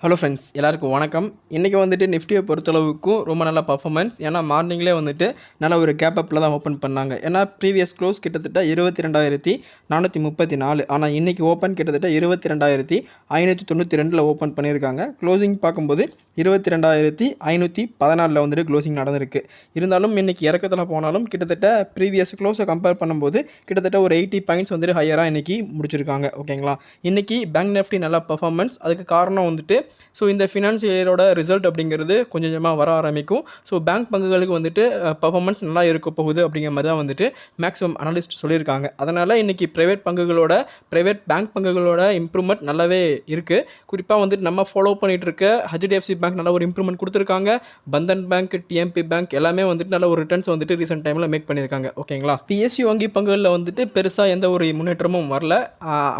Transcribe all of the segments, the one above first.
Hello friends, எல்லாருக்கும் வணக்கம். இன்றைக்கி வந்துட்டு நிஃப்டியை பொறுத்தளவுக்கும் ரொம்ப நல்ல பர்ஃபார்மன்ஸ். ஏன்னா மார்னிங்லேயே வந்துட்டு நல்ல ஒரு கேப் அப்பில் தான் ஓப்பன் பண்ணாங்க. ஏன்னா ப்ரீவியஸ் க்ளோஸ் கிட்டத்தட்ட 22,434. ஆனால் இன்றைக்கி ஓப்பன் கிட்டத்தட்ட 22,592 ஓப்பன் பண்ணியிருக்காங்க. க்ளோசிங் பார்க்கும்போது 22,514 வந்துட்டு க்ளோசிங் நடந்திருக்கு. இருந்தாலும் இன்றைக்கி இறக்கத்தில் போனாலும் கிட்டத்தட்ட ப்ரீவியஸ் க்ளோஸை கம்பேர் பண்ணும்போது கிட்டத்தட்ட ஒரு 80 பாயிண்ட்ஸ் வந்துட்டு ஹையராக இன்றைக்கி முடிச்சிருக்காங்க. ஓகேங்களா, இன்றைக்கி பேங்க் நிஃப்டி நல்ல பர்ஃபார்மன்ஸ். அதுக்கு காரணம் வந்துட்டு இந்த ஃபினான்ஷியல் இயரோட ரிசல்ட் அப்படிங்கிறது கொஞ்சம் கொஞ்சமாக வர ஆரம்பிக்கும். பேங்க் பங்குகளுக்கு வந்துட்டு பர்ஃபார்மன்ஸ் நல்லா இருக்க போகுது அப்படிங்கிற மாதிரி தான் வந்துட்டு மேக்ஸிமம் அனலிஸ்ட் சொல்லியிருக்காங்க. அதனால் இன்றைக்கி ப்ரைவேட் பேங்க் பங்குகளோட இம்ப்ரூவ்மெண்ட் நல்லாவே இருக்குது. குறிப்பாக வந்துட்டு நம்ம ஃபாலோ பண்ணிகிட்டு இருக்க ஹெச்டிஎஃப்சி பேங்க் நல்ல ஒரு இம்ப்ரூவ்மெண்ட் கொடுத்துருக்காங்க. பந்தன் பேங்க், டிஎம்பி பேங்க் எல்லாமே வந்துட்டு நல்ல ஒரு ரிட்டர்ன்ஸ் வந்துட்டு ரீசெண்ட் டைமில் மேக் பண்ணியிருக்காங்க. ஓகேங்களா, பிஎஸ்சி வங்கி பங்குகளில் வந்துட்டு பெருசாக எந்த ஒரு முன்னேற்றமும் வரல.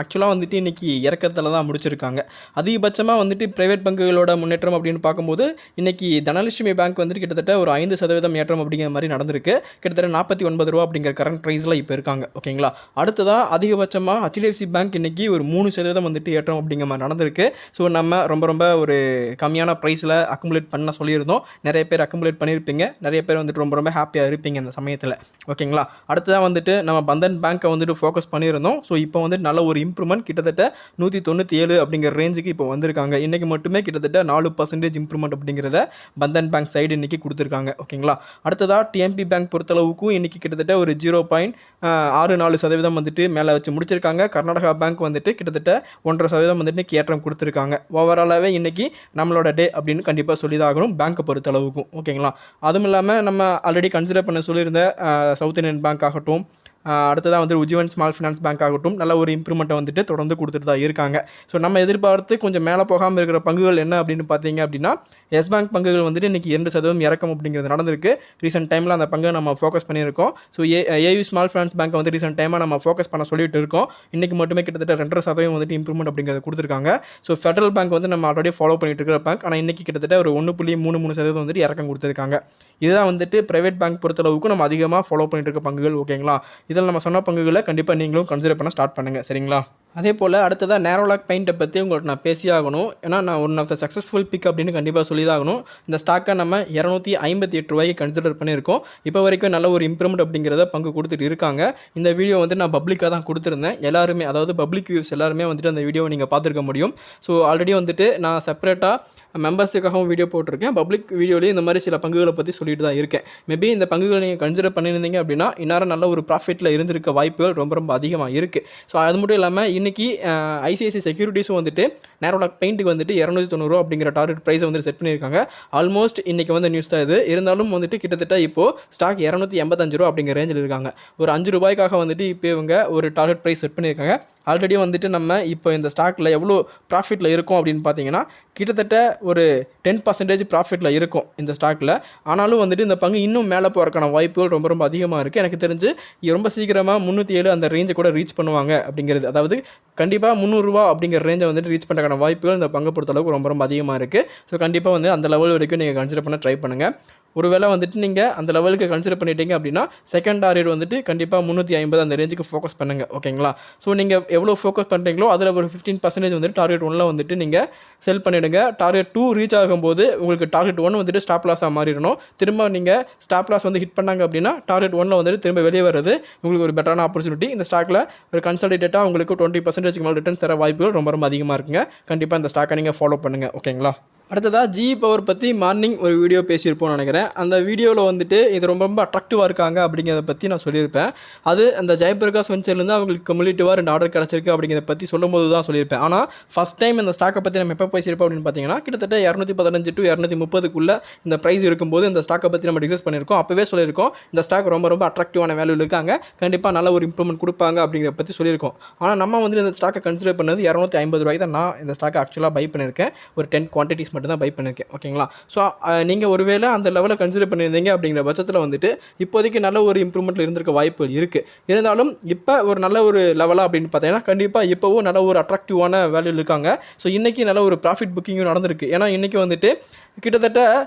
ஆக்சுவலாக வந்துட்டு இன்றைக்கி இறக்கத்தில் தான் முடிச்சிருக்காங்க. அதிகபட்சமாக வந்துட்டு ப்ரைவேட் பங்குகளோட முன்னேற்றம் அப்படின்னு பார்க்கும்போது இன்றைக்கி தனலட்சுமி பேங்க் வந்துட்டு கிட்டத்தட்ட ஒரு 5% ஏற்றம் அப்படிங்கிற மாதிரி நடந்திருக்கு. கிட்டத்தட்ட 49 ரூபா அப்படிங்கிற கரண்ட் ப்ரைஸில் இப்போ இருக்காங்க. ஓகேங்களா, அடுத்ததாக அதிகபட்சமாக ஹெச்டிஎஃப்சி பேங்க் இன்றைக்கி ஒரு 3% வந்துட்டு ஏற்றம் அப்படிங்கிற மாதிரி நடந்திருக்கு. நம்ம ரொம்ப ஒரு கம்மியான ப்ரைஸில் அக்குமுலேட் பண்ண சொல்லியிருந்தோம். நிறைய பேர் அக்குமுலேட் பண்ணியிருப்பீங்க. நிறைய பேர் வந்துட்டு ரொம்ப ஹாப்பியாக இருப்பீங்க அந்த சமயத்தில். ஓகேங்களா, அடுத்ததாக வந்துட்டு நம்ம பந்தன் பேங்க்கை வந்துட்டு ஃபோக்கஸ் பண்ணியிருந்தோம். இப்போ வந்துட்டு நல்ல ஒரு இம்ப்ரூவ்மெண்ட் கிட்டத்தட்ட 197 அப்படிங்கிற ரேஞ்சுக்கு இப்போ வந்திருக்காங்க. இன்றைக்கி மட்டுமே கிட்டத்தட்ட 4% இம்ப்ரூவ்மெண்ட் அப்படிங்கிறத பந்தன் பேங்க் சைடு இன்றைக்கி கொடுத்துருக்காங்க. ஓகேங்களா, அடுத்ததாக டிஎம்பி பேங்க் பொறுத்தளவுக்கும் இன்றைக்கி கிட்டத்தட்ட ஒரு 0.64% வந்துட்டு மேலே வச்சு முடிச்சிருக்காங்க. கர்நாடகா பேங்க் வந்துட்டு கிட்டத்தட்ட 1.5% வந்துட்டு இன்றைக்கி ஏற்றம் கொடுத்துருக்காங்க. ஓவராலாகவே இன்றைக்கி நம்மளோட டே அப்படின்னு கண்டிப்பாக சொல்லி தான் ஆகணும் பேங்க்கை பொறுத்தளவுக்கும். ஓகேங்களா, அதுவும் இல்லாமல் நம்ம ஆல்ரெடி கன்சிடர் பண்ண சொல்லியிருந்த சவுத் இந்தியன் பேங்க் ஆகட்டும், அடுத்ததாக வந்து உஜ்ஜீவன் ஸ்மால் ஃபினான்ஸ் பேங்க் ஆகட்டும் நல்ல ஒரு இம்ப்ரூவ்மெண்ட்டை வந்துட்டு தொடர்ந்து கொடுத்துட்டு தான் இருக்காங்க. நம்ம எதிர்பார்த்து கொஞ்சம் மேலே போகாமல் இருக்கிற பங்குகள் என்ன அப்படின்னு பார்த்தீங்க அப்படின்னா, எஸ் பேங்க் பங்குகள் வந்துட்டு இன்றைக்கி 2% இறக்கம் அப்படிங்கிறது நடந்திருக்கு. ரீசெண்ட் டைமில் அந்த பங்கை நம்ம ஃபோக்கஸ் பண்ணியிருக்கோம். ஏயு ஸ்மால் ஃபினான்ஸ் பேங்க்கை வந்து ரீசெண்ட் டைமாக நம்ம ஃபோக்கஸ் பண்ண சொல்லிட்டு இருக்கோம். இன்றைக்கி மட்டுமே கிட்டத்தட்ட 2% வந்துட்டு இம்ப்ரூவ்மெண்ட் அப்படிங்கிறத கொடுத்துருக்காங்க. ஃபெடரல் பேங்க் வந்து நம்ம ஆல்ரெடி ஃபாலோ பண்ணிட்டு இருக்கிற பேங்க். ஆனால் இன்றைக்கி கிட்டத்தட்ட ஒரு 1.33% வந்துட்டு இறக்கம் கொடுத்துருக்காங்க. இதுதான் வந்துட்டு ப்ரைவேட் பேங்க் பொறுத்தளவுக்கு நம்ம அதிகமாக ஃபாலோ பண்ணிட்டு இருக்க பங்குகள். ஓகேங்களா, இதில் நம்ம சொன்ன பங்குகளை கண்டிப்பாக நீங்களும் கன்சிடர் பண்ண ஸ்டார்ட் பண்ணுங்கள். சரிங்களா, அதே போல் அடுத்ததாக நேரோலாக் பெயிண்ட்டை பற்றி உங்களுக்கு நான் பேசி ஆகணும். ஏன்னா நான் one of the successful pick அப்படின்னு கண்டிப்பாக சொல்லி தான் ஆகணும். இந்த ஸ்டாக்கை நம்ம 258 ரூபாய்க்கு கன்சிடர் பண்ணியிருக்கோம். இப்போ வரைக்கும் நல்ல ஒரு இம்ப்ரூவ்மெண்ட் அப்படிங்கிறத பங்கு கொடுத்துட்டு இருக்காங்க. இந்த வீடியோ வந்து நான் பப்ளிக்காக தான் கொடுத்துருந்தேன். எல்லாருமே, அதாவது பப்ளிக் வியூஸ் எல்லாருமே வந்துட்டு அந்த வீடியோவை நீங்கள் பார்த்துருக்க முடியும். ஆல்ரெடி வந்துட்டு நான் செப்பரேட்டாக மெம்பர்ஸுக்காகவும் வீடியோ போட்டிருக்கேன். பப்ளிக் வீடியோலேயும் இந்த மாதிரி சில பங்குகளை பற்றி சொல்லிட்டு தான் இருக்கேன். மேபி இந்த பங்குகளை நீங்கள் கன்சிடர் பண்ணியிருந்தீங்க அப்படின்னா இந்நேரம் நல்ல ஒரு ப்ராஃபிட்டில் இருந்திருக்க வாய்ப்புகள் ரொம்ப அதிகமாக இருக்குது. அது மட்டும் இல்லாமல் இன்றைக்கி ஐசிஐசி செக்யூரிட்டிஸும் வந்துட்டு நேரோலாக் பெயிண்ட்டுக்கு வந்துட்டு 290 ரூபா அப்படிங்கிற டார்கெட் ப்ரைஸை வந்து செட் பண்ணியிருக்காங்க. ஆல்மோஸ்ட் இன்றைக்கி வந்து நியூஸ் தான் இது. இருந்தாலும் வந்துட்டு கிட்டத்தட்ட இப்போது ஸ்டாக் 285 ரூபா அப்படிங்கிற ரேஞ்சில் இருக்காங்க. ஒரு 5 ரூபாய்க்காக வந்துட்டு இப்போ இவங்க ஒரு டார்கெட் ப்ரைஸ் செட் பண்ணியிருக்காங்க. ஆல்ரெடி வந்துட்டு நம்ம இப்போ இந்த ஸ்டாக்கில் எவ்வளோ ப்ராஃபிட்டில் இருக்கும் அப்படின்னு பார்த்தீங்கன்னா கிட்டத்தட்ட ஒரு 10% ப்ராஃபிட்டில் இருக்கும் இந்த ஸ்டாக்கில். ஆனாலும் வந்துட்டு இந்த பங்கு இன்னும் மேலே போகிறக்கான வாய்ப்புகள் ரொம்ப அதிகமாக இருக்குது. எனக்கு தெரிஞ்சு ரொம்ப சீக்கிரமாக 307 அந்த ரேஞ்சை கூட ரீச் பண்ணுவாங்க அப்படிங்கிறது. அதாவது கண்டிப்பாக 300 ரூபா அப்படிங்கிற ரேஞ்சை வந்துட்டு ரீச் பண்ணுறக்கான வாய்ப்புகள் இந்த பங்கை பொறுத்தளவுக்கு ரொம்ப அதிகமாக இருக்குது. கண்டிப்பாக வந்து அந்த லெவல் வரைக்கும் நீங்கள் கன்சிடர் பண்ண ட்ரை பண்ணுங்கள். ஒருவேளை வந்துட்டு நீங்கள் அந்த லெவலுக்கு கன்சிடர் பண்ணிட்டீங்க அப்படின்னா செகண்ட் டார்கெட் வந்துட்டு கண்டிப்பாக 350 அந்த ரேஞ்சுக்கு ஃபோக்கஸ் பண்ணுங்கள். ஓகேங்களா, நீங்கள் எவ்வளோ ஃபோக்கஸ் பண்ணுறீங்களோ அதில் ஒரு 15% வந்துட்டு டார்கெட் 1 வந்துட்டு நீங்கள் செல் பண்ணிவிடுங்க. டார்கெட் 2 ரீச் ஆகும்போது உங்களுக்கு டார்கெட் 1 வந்துட்டு ஸ்டாப் லாஸாக மாறிடணும். திரும்ப நீங்கள் ஸ்டாப் லாஸ் வந்து ஹிட் பண்ணாங்க அப்படின்னா டார்கெட் 1 வந்துட்டு திரும்ப வெளியே வர்றது உங்களுக்கு ஒரு பெட்டரான ஆப்பர்ச்சுனிட்டி. இந்த ஸ்டாக்கில் ஒரு கன்சல்டேட்டாக உங்களுக்கு 20% மேலே ரிட்டர்ன்ஸ் தர வாய்ப்புகள் ரொம்ப அதிகமாக இருக்குங்க. கண்டிப்பாக இந்த ஸ்டாக்கை நீங்கள் ஃபாலோ பண்ணுங்கள். ஓகேங்களா, அடுத்ததாக ஜிஇ பவர் பற்றி மார்னிங் ஒரு வீடியோ பேசியிருப்போம்னு நினைக்கிறேன். அந்த வீடியோவில் வந்துட்டு இது ரொம்ப அட்ராக்டிவாக இருக்காங்க அப்படிங்கிறத பற்றி நான் சொல்லியிருப்பேன். அது அந்த ஜெயபிரகாஷ் வெஞ்சர்லேருந்து அவங்களுக்கு கம்யூலிட்டிவாக 2 ஆர்டர் கிடச்சிருக்கு அப்படிங்கிறத பற்றி சொல்லும்போது தான் சொல்லியிருப்பேன். ஆனால் ஃபஸ்ட் டைம் இந்த ஸ்டாக்கை பற்றி நம்ம எப்போ பேசியிருப்போம் அப்படின்னு பார்த்தீங்கன்னா கிட்டத்தட்ட 215 to 230 இந்த ப்ரைஸ் இருக்கும்போது இந்த ஸ்டாக்கை பற்றி நம்ம டிஸ்கஸ் பண்ணியிருக்கோம். அப்போவே சொல்லியிருக்கோம் இந்த ஸ்டாக் ரொம்ப அட்ராக்டிவான வேல்யூ இருக்காங்க, கண்டிப்பாக நல்ல ஒரு இம்ப்ரூவ்மெண்ட் கொடுப்பாங்க அப்படிங்கிறத பற்றி சொல்லியிருக்கோம். ஆனால் நம்ம வந்துட்டு இந்த ஸ்டாக்கை கன்சிடர் பண்ணது 250 ரூபாய்க்கு தான் நான் இந்த ஸ்டாக்கை ஆக்சுவலாக பை பண்ணியிருக்கேன். ஒரு 10 குவான்டிட்டிஸ் மட்டும் தான் பை பண்ணியிருக்கேன். ஓகேங்களா? ஸோ நீங்கள் ஒருவேளை அந்த லெவலை கன்சிடர் பண்ணியிருந்தீங்க அப்படிங்கிற பட்சத்தில் வந்துட்டு இப்போதைக்கு நல்ல ஒரு இம்ப்ரூவ்மெண்ட்டில் இருந்திருக்க வாய்ப்புகள் இருக்குது. இருந்தாலும் இப்போ ஒரு நல்ல ஒரு லெவலாக அப்படின்னு பார்த்தீங்கன்னா கண்டிப்பாக இப்போவும் நல்ல ஒரு அட்ராக்டிவான வேல்யூ இருக்காங்க. ஸோ இன்றைக்கி நல்ல ஒரு ப்ராஃபிட் புக்கிங்கும் நடந்திருக்கு. ஏன்னா இன்றைக்கி வந்துட்டு கிட்டத்தட்ட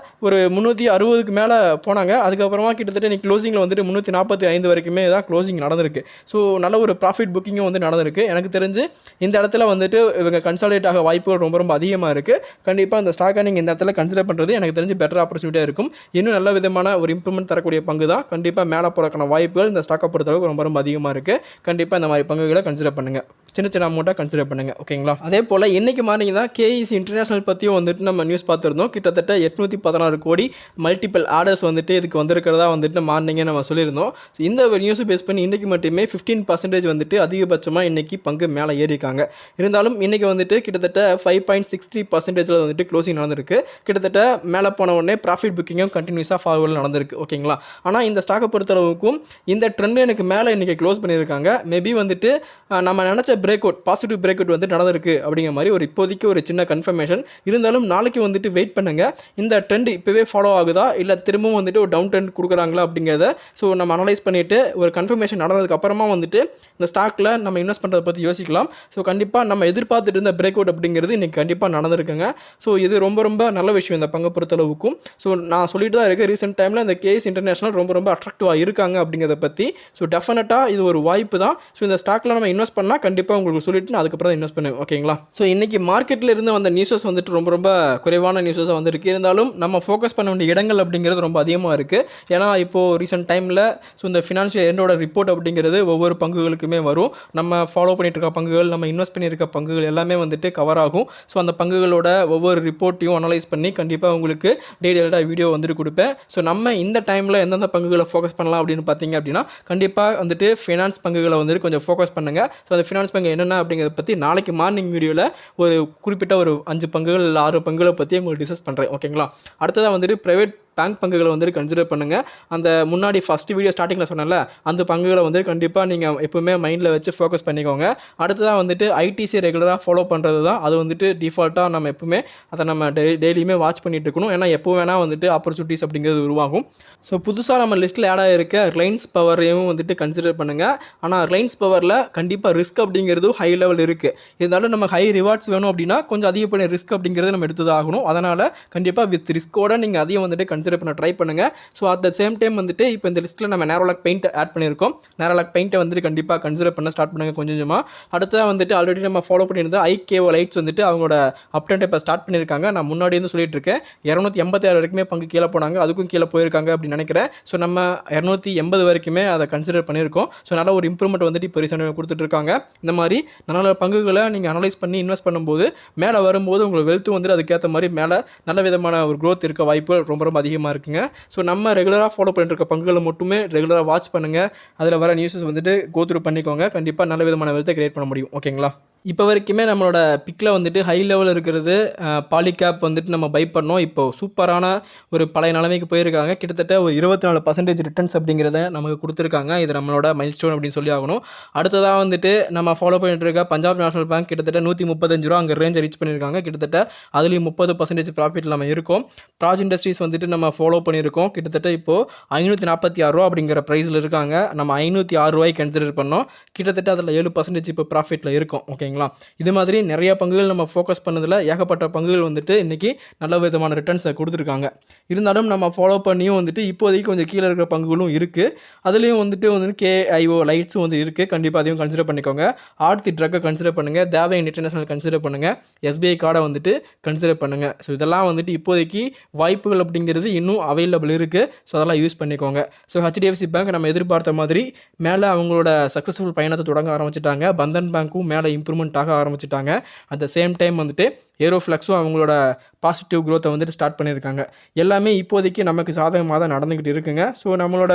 ஒரு 360க்கு மேலே போனாங்க. அதுக்கப்புறமா கிட்டத்தட்ட இன்றைக்கி க்ளோசிங்கில் வந்துட்டு 345 வரைக்குமே தான் க்ளோசிங் நடந்திருக்கு. ஸோ நல்ல ஒரு ப்ராஃபிட் புக்கிங்கும் வந்து நடந்திருக்கு. எனக்கு தெரிஞ்சு இந்த இடத்துல வந்துட்டு இவங்க கன்சாலிடேட் ஆக வாய்ப்புகள் ரொம்ப ரொம்ப அதிகமாக இருக்குது. கண்டிப்பாக அந்த ஸ்டாக்கை நீங்கள் இந்த இடத்துல கன்சிடர் பண்ணுறது எனக்கு தெரிஞ்சு பெட்டர் ஆப்பர்ச்சுனிட்டியாக இருக்கும். இன்னும் நல்ல விதமான ஒரு இம்ப்ரூவ்மெண்ட் தரக்கூடிய பங்கு தான். கண்டிப்பாக மேலே போகிறக்கான வாய்ப்புகள் இந்த ஸ்டாக்கை பொறுத்தளவுக்கு ரொம்ப ரொம்ப அதிகமாக இருக்குது. கண்டிப்பாக இந்த மாதிரி பங்குகளை கன்சிடர் பண்ணுங்கள். சின்ன சின்ன அமௌண்ட்டாக கன்சிடர் பண்ணுங்கள். ஓகேங்களா? அதே போல் இன்றைக்கி மார்னிங் தான் கேஇசி இன்டர்நேஷனல் பற்றியும் வந்துட்டு நம்ம நியூஸ் பார்த்துருந்தோம். கிட்டத்தட்ட 816 கோடி மல்டிபிள் ஆர்டர்ஸ் வந்துட்டு இதுக்கு வந்திருக்கிறதா வந்துட்டு மார்னிங்கே நம்ம சொல்லியிருந்தோம். இந்த நியூஸை பேஸ் பண்ணி இன்றைக்கி மட்டுமே 15% வந்துட்டு அதிகபட்சமாக இன்றைக்கி பங்கு மேலே ஏறியிருக்காங்க. இருந்தாலும் இன்றைக்கி வந்துட்டு கிட்டத்தட்ட 5.63% வந்துட்டு க்ளோசிங் நடந்திருக்கு. கிட்டத்தட்ட மேலே போன உடனே ப்ராஃபிட் புக்கிங்கும் கண்டினியூஸாக ஃபார்வர்டில் நடந்திருக்கு. ஓகேங்களா? ஆனால் இந்த ஸ்டாக்கை பொறுத்தளவுக்கும் இந்த ட்ரெண்ட் எனக்கு மேலே இன்றைக்கி க்ளோஸ் பண்ணியிருக்காங்க. மேபி வந்துட்டு நம்ம நினச்ச break out, positive break out வந்து நடந்திருக்கு அப்படிங்கிற மாதிரி ஒரு இப்போதைக்கு ஒரு சின்ன கன்ஃபர்மேஷன். இருந்தாலும் நாளைக்கு வந்துட்டு வெயிட் பண்ணுங்கள். இந்த ட்ரெண்ட் இப்போவே ஃபாலோ ஆகுதா இல்லை திரும்பவும் வந்துட்டு ஒரு டவுன் ட்ரெண்ட் கொடுக்குறாங்களா அப்படிங்கிறத ஸோ நம்ம அனலைஸ் பண்ணிவிட்டு ஒரு கன்ஃபர்மேஷன் நடந்ததுக்கப்புறமா வந்துட்டு இந்த ஸ்டாக்கில் நம்ம இன்வெஸ்ட் பண்ணுறதை பற்றி யோசிக்கலாம். ஸோ கண்டிப்பாக நம்ம எதிர்பார்த்துட்டு இருந்த பிரேக் அவுட் அப்படிங்கிறது இன்றைக்கி கண்டிப்பாக நடந்திருக்குங்க. ஸோ இது ரொம்ப ரொம்ப நல்ல விஷயம் இந்த பங்கை பொறுத்தளவுக்கும். ஸோ நான் சொல்லிட்டு தான் இருக்கேன், ரீசெண்ட் டைமில் இந்த கேஎஸ் இன்டர்நேஷனல் ரொம்ப ரொம்ப அட்ராக்டிவாக இருக்காங்க அப்படிங்கிறத பற்றி. ஸோ டெஃபினட்டாக இது ஒரு வாய்ப்பு தான். ஸோ இந்த ஸ்டாக்கில் நம்ம இன்வெஸ்ட் பண்ணால் கண்டிப்பாக உங்களுக்கு சொல்லிட்டு நான் அதுக்கப்புறம் இன்வெஸ்ட் பண்ணுவேன். ஓகேங்களா? ஸோ இன்றைக்கி மார்க்கெட்டில் இருந்து வந்த நியூஸஸ் வந்துட்டு ரொம்ப ரொம்ப குறைவான நியூஸஸாக வந்துருக்கு. இருந்தாலும் நம்ம ஃபோக்கஸ் பண்ண வேண்டிய இடங்கள் அப்படிங்கிறது ரொம்ப அதிகமாக இருக்குது. ஏன்னா இப்போது ரீசெண்ட் டைமில் ஸோ இந்த ஃபினான்ஷியல் எண்டோட ரிப்போர்ட் அப்படிங்கிறது ஒவ்வொரு பங்குகளுக்குமே வரும். நம்ம ஃபாலோ பண்ணிட்டு இருக்க பங்குகள், நம்ம இன்வெஸ்ட் பண்ணியிருக்க பங்குகள் எல்லாமே வந்துட்டு கவர் ஆகும். ஸோ அந்த பங்குகளோட ஒவ்வொரு ரிப்போர்ட்டையும் அனலைஸ் பண்ணி கண்டிப்பாக உங்களுக்கு டீடைல்டாக வீடியோ வந்துட்டு கொடுப்பேன். ஸோ நம்ம இந்த டைமில் எந்தெந்த பங்குகளை ஃபோக்கஸ் பண்ணலாம் அப்படின்னு பார்த்தீங்க அப்படின்னா கண்டிப்பாக வந்துட்டு ஃபினான்ஸ் பங்குகளை வந்துட்டு கொஞ்சம் ஃபோக்கஸ் பண்ணுங்கள். ஸோ அந்த ஃபினான்ஸ் பங்கு என்னென்ன அப்படிங்கிறத பற்றி நாளைக்கு மார்னிங் வீடியோவில் ஒரு குறிப்பிட்ட ஒரு 5 பங்குகள் இல்லை 6 பங்குகளை பற்றி உங்களுக்கு டிஸ்கஸ் பண்ணுறேன். ஓகேங்களா? அடுத்ததாக வந்துட்டு ப்ரைவேட் பேங்க் பங்குகளை வந்து கன்சிடர் பண்ணுங்கள். அந்த முன்னாடி ஃபஸ்ட்டு வீடியோ ஸ்டார்டிங்கில் சொன்னேன்ல அந்த பங்குகளை வந்து கண்டிப்பாக நீங்கள் எப்பவுமே மைண்டில் வச்சு ஃபோக்கஸ் பண்ணிக்கோங்க. அடுத்ததாக வந்துட்டு ஐடிசி ரெகுலராக ஃபாலோ பண்ணுறது தான். அது வந்துட்டு டிஃபால்ட்டாக நம்ம எப்பவுமே அதை நம்ம டெய்லியுமே வாட்ச் பண்ணிட்டு இருக்கணும். ஏன்னா எப்போ வேணால் வந்துட்டு ஆப்பர்ச்சுனிட்டிஸ் அப்படிங்கிறது உருவாகும். ஸோ புதுசாக நம்ம லிஸ்ட்டில் ஆட் ஆகிருக்க ரிலையன்ஸ் பவரையும் வந்துட்டு கன்சிடர் பண்ணுங்கள். ஆனால் ரிலையன்ஸ் பவரில் கண்டிப்பாக ரிஸ்க் அப்படிங்கிறதும் ஹை லெவல் இருக்குது. இருந்தாலும் நம்ம ஹை ரிவார்ட்ஸ் வேணும் அப்படின்னா கொஞ்சம் அதிகப்படியான ரிஸ்க் அப்படிங்கிறது நம்ம எடுத்து தான் ஆகணும். அதனால் கண்டிப்பாக வித் ரிஸ்க்கோட நீங்கள் அதையும் வந்துட்டு கன்சிடர் பண்ண ட்ரை பண்ணுங்கள். So at the same time வந்துட்டு இப்போ இந்த லிஸ்ட்டில் நம்ம நேரோலாக் பெயிண்ட் ஆட் பண்ணியிருக்கோம். நேரோலாக் பெயிண்ட்டை வந்துட்டு கண்டிப்பாக கன்சிடர் பண்ண ஸ்டார்ட் பண்ணுங்கள் கொஞ்சம் கொஞ்சமாக. அடுத்ததாக வந்துட்டு ஆல்ரெடி நம்ம ஃபாலோ பண்ணியிருந்த ஐகேஓ லைட்ஸ் வந்துட்டு அவங்களோட அப்டேட் இப்போ ஸ்டார்ட் பண்ணியிருக்காங்க. நான் முன்னாடி வந்து சொல்லிட்டு இருக்கேன் 286 வரைக்குமே பங்கு கீழே போனாங்க, அதுக்கும் கீழே போயிருக்காங்க அப்படின்னு நினைக்கிறேன். ஸோ நம்ம 280 வரைக்குமே அதை கன்சிடர் பண்ணியிருக்கோம். ஸோ நல்ல ஒரு இம்ப்ரூவ்மெண்ட் வந்துட்டு இப்போ ரீசெண்டாக கொடுத்துட்ருக்காங்க. இந்த மாதிரி நல்ல பங்குகளை நீங்கள் அனலைஸ் பண்ணி இன்வெஸ்ட் பண்ணும்போது மேலே வரும்போது உங்களுக்கு வெல்த்து வந்துட்டு அதுக்கேற்ற மாதிரி மேலே நல்ல விதமான ஒரு க்ரோத் இருக்க வாய்ப்பு ரொம்ப ரொம்ப அதிகமாக இருக்குங்க. ஸோ நம்ம ரெகுலராக ஃபாலோ பண்ணிட்டு இருக்க பங்குகளை மட்டுமே ரெகுலராக வாட்ச் பண்ணுங்கள். அதில் வர நியூஸஸ் வந்துட்டு கோ த்ரூ பண்ணிக்கோங்க. கண்டிப்பாக நல்ல விதமான வெல்த்தை கிரியேட் பண்ண முடியும். ஓகேங்களா? இப்போ வரைக்குமே நம்மளோட பிக்கில் வந்துட்டு ஹை லெவல் இருக்கிறது பாலிகேப் வந்துட்டு நம்ம பை பண்ணோம். இப்போது சூப்பரான ஒரு பழைய நிலைமைக்கு போயிருக்காங்க. கிட்டத்தட்ட ஒரு 24% ரிட்டர்ன்ஸ் அப்படிங்கிறத நமக்கு கொடுத்துருக்காங்க. இது நம்மளோட மைல் ஸ்டோன் அப்படின்னு சொல்லி ஆகணும். அடுத்ததாக வந்துட்டு நம்ம ஃபாலோ பண்ணிட்டு இருக்க பஞ்சாப் நேஷனல் பேங்க் கிட்டத்தட்ட 135 ரூபா அங்கே ரேஞ்சை ரீச் பண்ணியிருக்காங்க. கிட்டத்தட்ட அதுலேயும் 30% ப்ராஃபிட் நம்ம இருக்கோம். ப்ராஜ் இண்டஸ்ட்ரீஸ் வந்துட்டு நம்ம ஃபாலோ பண்ணியிருக்கோம். கிட்டத்தட்ட இப்போது 546 ரூபா அப்படிங்கிற ப்ரைஸில் இருக்காங்க. நம்ம 506 ரூபாய்க்கு கன்சிடர் பண்ணோம். கிட்டத்தட்ட அதில் 7% இப்போ ப்ராஃபிட்டில் இருக்கும். ஓகேங்களா? இது மாதிரி நிறைய பங்குகள் நம்ம ஃபோக்கஸ் பண்ணதில் ஏகப்பட்ட பங்குகள் வந்துட்டு இன்றைக்கி நல்ல விதமான ரிட்டர்ன்ஸை கொடுத்துருக்காங்க. இருந்தாலும் நம்ம ஃபாலோ பண்ணியும் வந்துட்டு இப்போதைக்கு கொஞ்சம் கீழே இருக்கிற பங்குகளும் இருக்குது. அதுலேயும் வந்துட்டு கேஐஓ லைட்ஸும் வந்து இருக்குது. கண்டிப்பாக அதையும் கன்சிடர் பண்ணிக்கோங்க. ஆர்த்தி ட்ரக்கை கன்சிடர் பண்ணுங்கள். தேவை இன்டர்நேஷனல் கன்சிடர் பண்ணுங்கள். எஸ்பிஐ கார்டை வந்துட்டு கன்சிடர் பண்ணுங்கள். ஸோ இதெல்லாம் வந்துட்டு இப்போதைக்கு வாய்ப்புகள் அப்படிங்கிறது இன்னும் அவைலபிள் இருக்குது. ஸோ அதெல்லாம் யூஸ் பண்ணிக்கோங்க. ஸோ ஹெச்டிஎஃப்சி பேங்க் நம்ம எதிர்பார்த்த மாதிரி மேலே அவங்களோட சக்ஸஸ்ஃபுல் பயணத்தை தொடங்க ஆரம்பிச்சிட்டாங்க. பந்தன் பேங்க்கும் மேலே இம்ப்ரூவ்மெண்ட் ஆக ஆரம்பிச்சிட்டாங்க. அட் த சேம் டைம் வந்துட்டு ஏரோஃப்ளெக்ஸும் அவங்களோட பாசிட்டிவ் க்ரோத்தை வந்துட்டு ஸ்டார்ட் பண்ணியிருக்காங்க. எல்லாமே இப்போதைக்கு நமக்கு சாதகமாக தான் நடந்துக்கிட்டு இருக்குங்க. ஸோ நம்மளோட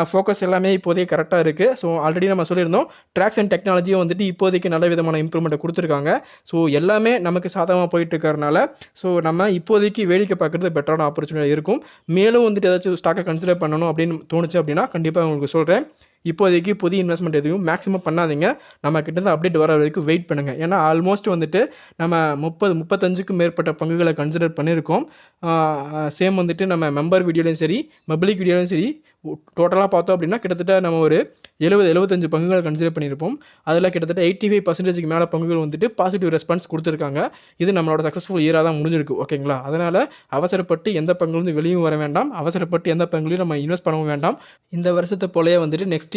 ஃபோக்கஸ் எல்லாமே இப்போதைக்கு கரெக்டாக இருக்குது. ஸோ ஆல்ரெடி நம்ம சொல்லியிருந்தோம் ட்ராக்ஸ் அண்ட் டெக்னாலஜியும் வந்துட்டு இப்போதைக்கு நல்ல விதமான இம்ப்ரூவ்மெண்ட்டை கொடுத்துருக்காங்க. ஸோ எல்லாமே நமக்கு சாதகமாக போயிட்டு இருக்கிறனால ஸோ நம்ம இப்போதைக்கு வேடிக்கை பார்க்குறது பெட்டரான ஆப்பர்ச்சுனிட்டி இருக்கும். மேலும் வந்துட்டு ஏதாச்சும் ஸ்டாக்கை கன்சிடர் பண்ணணும் அப்படின்னு தோணுச்சு அப்படின்னா கண்டிப்பாக உங்களுக்கு சொல்கிறேன். இப்போதைக்கு புதிய இன்வெஸ்ட்மெண்ட் எதுவும் மேக்ஸிமம் பண்ணாதீங்க. நம்ம கிட்டேருந்து அப்டேட் வர வரைக்கும் வெயிட் பண்ணுங்கள். ஏன்னா ஆல்மோஸ்ட் வந்துட்டு நம்ம 35க்கும் மேற்பட்ட பங்குகளை கன்சிடர் பண்ணியிருக்கோம். சேம் வந்துட்டு நம்ம மெம்பர் வீடியோலையும் சரி, பப்ளிக் வீடியோலையும் சரி, டோட்டலாக பார்த்தோம் அப்படின்னா கிட்டத்தட்ட நம்ம ஒரு 75 பங்குகளை கன்சிடர் பண்ணியிருப்போம். அதில் கிட்டத்தட்ட 85% மேலே பங்குகள் வந்துட்டு பாசிட்டிவ் ரெஸ்பான்ஸ் கொடுத்துருக்காங்க. இது நம்மளோட சக்ஸஸ்ஃபுல் இயராக தான் முடிஞ்சிருக்கு. ஓகேங்களா? அதனால் அவசரப்பட்டு எந்த பங்குலேருந்து வெளியும் வர வேண்டாம். அவசரப்பட்டு எந்த பங்குலையும் நம்ம இன்வெஸ்ட் பண்ணவும் வேண்டாம். இந்த வருஷத்தை போலயே வந்துட்டு நெக்ஸ்ட்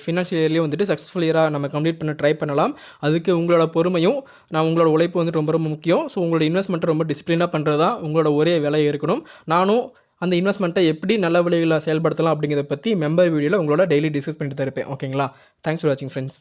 ஃபினான்ஷியல் இயர்லேயே வந்துட்டு சக்ஸஸ்ஃபுல் இயராக நம்ம கம்ப்ளீட் பண்ண ட்ரை பண்ணலாம். அதுக்கு உங்களோட பொறுமையும் உங்களோட உழைப்பு வந்துட்டு ரொம்ப ரொம்ப முக்கியம். ஸோ உங்களோட இன்வெஸ்ட்மெண்ட்டை ரொம்ப டிசிப்ளினாக பண்ணுறது தான் உங்களோட ஒரே வேலையாக இருக்கணும். நானும் அந்த இன்வெஸ்ட்மெண்ட்டை எப்படி நல்ல வழிகளில் செயல்படுத்தலாம் அப்படிங்கிறத பற்றி மெம்பர் வீடியோவில் உங்களோட டெய்லி டிஸ்கஸ் பண்ணிட்டு தான் இருப்பேன். ஓகேங்களா? தேங்க்ஸ் ஃபார் வாட்சிங் ஃப்ரெண்ட்ஸ்.